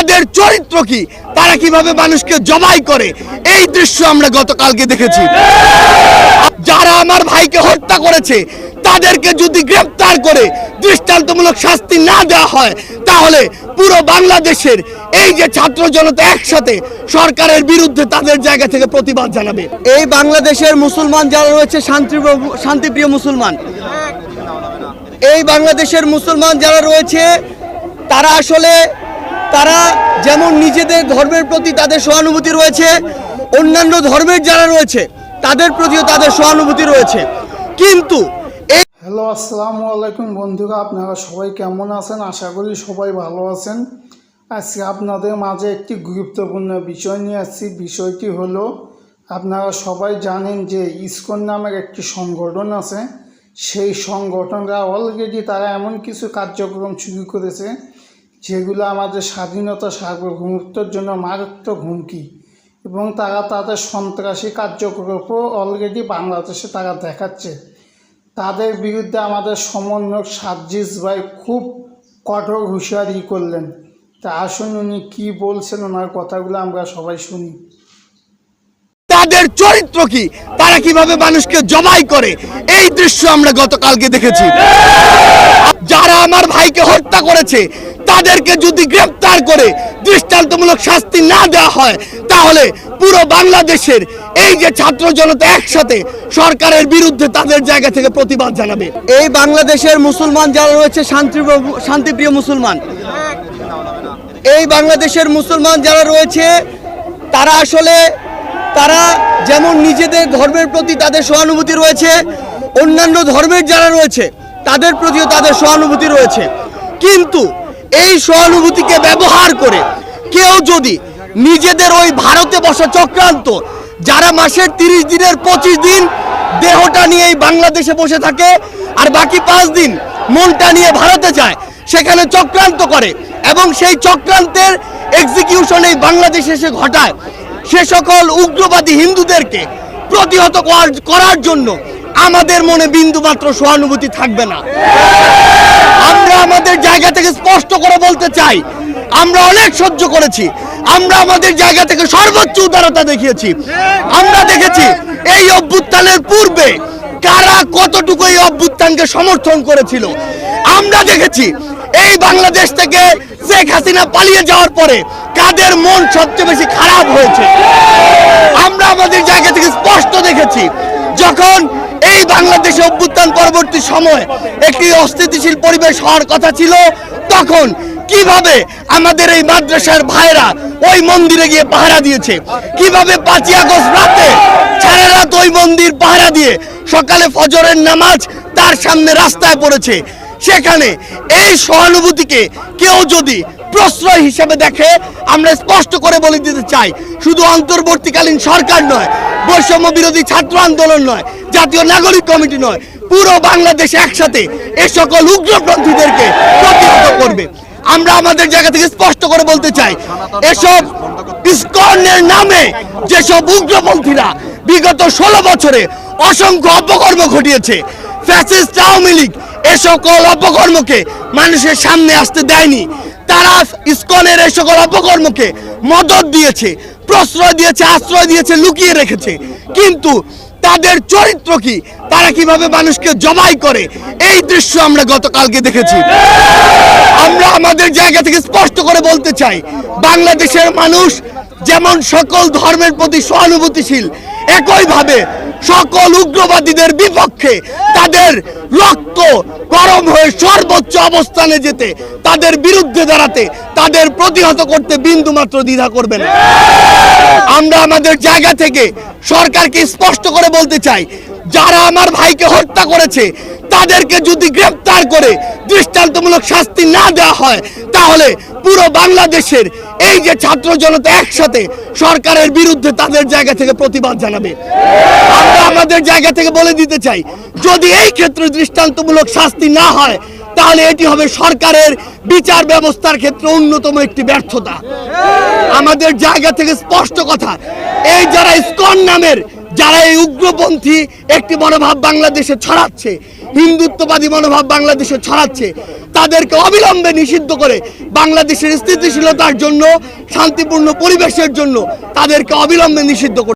তাদের চরিত্র কি, তারা কিভাবে মানুষকে জবাই করে, এই দৃশ্য আমরা গতকালকে দেখেছি। যারা আমার ভাইকে হত্যা করেছে তাদেরকে যদি গ্রেফতার করে দৃষ্টান্তমূলক শাস্তি না দেওয়া হয়, তাহলে পুরো বাংলাদেশের এই যে ছাত্র জনতা একসাথে সরকারের বিরুদ্ধে তাদের জায়গা থেকে প্রতিবাদ জানাবে। এই বাংলাদেশের মুসলমান যারা রয়েছে শান্তিপ্রিয় মুসলমান, এই বাংলাদেশের মুসলমান যারা রয়েছে তারা যেমন নিজেদের ধর্মের প্রতি তাদের সহানুভূতি রয়েছে, অন্যান্য ধর্মের যারা রয়েছে তাদের প্রতিও তাদের সহানুভূতি রয়েছে। কিন্তু হ্যালো, আসসালামু আলাইকুম বন্ধুরা, আপনারা সবাই কেমন আছেন? আশা করি সবাই ভালো আছেন। আজকে আপনাদের মাঝে একটি গুরুত্বপূর্ণ বিষয় নিয়ে আসছি। বিষয়টি হলো, আপনারা সবাই জানেন যে ইসকন নামের একটি সংগঠন আছে। সেই সংগঠনরা অলরেডি তারা এমন কিছু কার্যক্রম শুরু করেছে যেগুলো আমাদের স্বাধীনতা সার্বভৌমত্বের জন্য মারাত্মক হুমকি, এবং তারা তাদের সন্ত্রাসী কার্যকলাপও অলরেডি বাংলাদেশে তারা দেখাচ্ছে। তাদের বিরুদ্ধে আমাদের সমন্বয়ক সাজ্জিদ ভাই খুব কঠোর হুঁশিয়ারি করলেন। তা আসুন উনি কী বলছেন, ওনার কথাগুলো আমরা সবাই শুনি। তাদের চরিত্র কি, তারা কিভাবে মানুষকে জবাই করে, এই দৃশ্য আমরা গতকালকে দেখেছি। যারা আমার ভাইকে হত্যা করেছে তাদেরকে যদি গ্রেফতার করে দৃষ্টান্তমূলক শাস্তি না দেওয়া হয়, তাহলে পুরো বাংলাদেশের এই যে ছাত্র জনতা একসাথে সরকারের বিরুদ্ধে তাদের জায়গা থেকে প্রতিবাদ জানাবে। এই বাংলাদেশের মুসলমান যারা রয়েছে শান্তিপ্রিয় মুসলমান, এই বাংলাদেশের মুসলমান যারা রয়েছে তারা যেমন নিজেদের ধর্মের প্রতি তাদের সহানুভূতি রয়েছে, অন্যান্য ধর্মের যারা রয়েছে তাদের প্রতিও তাদের সহানুভূতি রয়েছে। কিন্তু এই সহানুভূতিকে ব্যবহার করে কেউ যদি নিজেদের ওই ভারতে বসা চক্রান্ত, যারা মাসের 30 দিনের 25 দিন দেহটা নিয়ে এই বাংলাদেশে বসে থাকে আর বাকি 5 দিন মনটা নিয়ে ভারতে যায়, সেখানে চক্রান্ত করে এবং সেই চক্রান্তের এক্সিকিউশন এই বাংলাদেশে এসে ঘটায়, সে সকল উগ্রবাদী হিন্দুদেরকে প্রতিহত করার জন্য আমাদের মনে বিন্দুমাত্র সহানুভূতি থাকবে না। আমরা আমাদের জায়গা থেকে স্পষ্ট করে বলতে চাই, আমরা অনেক সহ্য করেছি, আমরা আমাদের জায়গা থেকে সর্বোচ্চ উদারতা দেখিয়েছি। আমরা দেখেছি এই অভ্যুত্থানের পূর্বে কারা কতটুকু এই অভ্যুত্থানকে সমর্থন করেছিল। আমরা দেখেছি এই বাংলাদেশ থেকে শেখ হাসিনা পালিয়ে যাওয়ার পরে কাদের মন সবচেয়ে বেশি খারাপ হয়েছে। আমরা আমাদের জায়গা থেকে স্পষ্ট দেখেছি, যখন এই বাংলাদেশে অভ্যুত্থান পরবর্তী সময় একটি অস্থিতিশীল পরিবেশ হওয়ার কথা ছিল, তখন কিভাবে আমাদের এই মাদ্রাসার ভাইরা ওই মন্দিরে গিয়ে পাহারা দিয়েছে, কিভাবে 5ই আগস্ট রাতে সারা রাত ওই মন্দির পাহারা দিয়ে সকালে ফজরের নামাজ তার সামনে রাস্তায় পড়েছে। সেখানে এই সহানুভূতিকে কেউ যদি প্রশ্রয় হিসেবে দেখে, আমরা স্পষ্ট করে বলে দিতে চাই, শুধু অন্তর্বর্তীকালীন সরকার নয়, বৈষম্য বিরোধী ছাত্র আন্দোলন নয়, জাতীয় নাগরিক কমিটি নয়, পুরো বাংলাদেশ একসাথে এ সকল উগ্রপন্থীদেরকে প্রতিহত করবে। আমরা আমাদের জায়গা থেকে স্পষ্ট করে বলতে চাই, এসব ইসকনের নামে যেসব উগ্রপন্থীরা বিগত 16 বছরে অসংখ্য অপকর্ম ঘটিয়েছে, ফ্যাসিস্ট আওয়ামী লীগ এ সকল অপকর্মকে মানুষের সামনে আসতে দেয়নি। তারা ইসকনের এই সকল অপকর্মকে মদত দিয়েছে, প্রশ্রয় দিয়েছে, আশ্রয় দিয়েছে, লুকিয়ে রেখেছে। কিন্তু তাদের চরিত্র কি, তারা কিভাবে মানুষকে জবাই করে, এই দৃশ্য আমরা গতকালকে দেখেছি। আমরা আমাদের জায়গা থেকে স্পষ্ট করে বলতে চাই, বাংলাদেশের মানুষ যেমন সকল ধর্মের প্রতি সহানুভূতিশীল, একইভাবে সকল উগ্রবাদীদের বিপক্ষে তাদের রক্ত গরম হয়ে সর্বোচ্চ অবস্থানে যেতে, তাদের বিরুদ্ধে দাঁড়াতে, তাদের প্রতিহত করতে বিন্দুমাত্র দ্বিধা করবে না। আমরা আমাদের জায়গা থেকে সরকারকে স্পষ্ট করে বলতে চাই, যারা আমার ভাইকে হত্যা করেছে তাদেরকে যদি গ্রেফতার করে দৃষ্টান্তমূলক শাস্তি না দেওয়া হয়, তাহলে পুরো বাংলাদেশের এই যে ছাত্র জনতা একসাথে সরকারের বিরুদ্ধে তাদের জায়গা থেকে প্রতিবাদ জানাবে। আমরা আমাদের জায়গা থেকে বলে দিতে চাই, যদি এই ক্ষেত্রে দৃষ্টান্তমূলক শাস্তি না হয়, তাহলে এটি হবে সরকারের বিচার ব্যবস্থার ক্ষেত্রে অন্যতম একটি ব্যর্থতা। আমাদের জায়গা থেকে স্পষ্ট কথা, এই যারা ইসকন নামের যারা এই উগ্রপন্থী একটি মনোভাব বাংলাদেশে ছড়াচ্ছে, হিন্দুত্ববাদী মনোভাব বাংলাদেশে ছড়াচ্ছে, তাদেরকে অবিলম্বে নিষিদ্ধ করে বাংলাদেশের স্থিতিশীলতার জন্য, শান্তিপূর্ণ পরিবেশের জন্য তাদেরকে অবিলম্বে নিষিদ্ধ করতে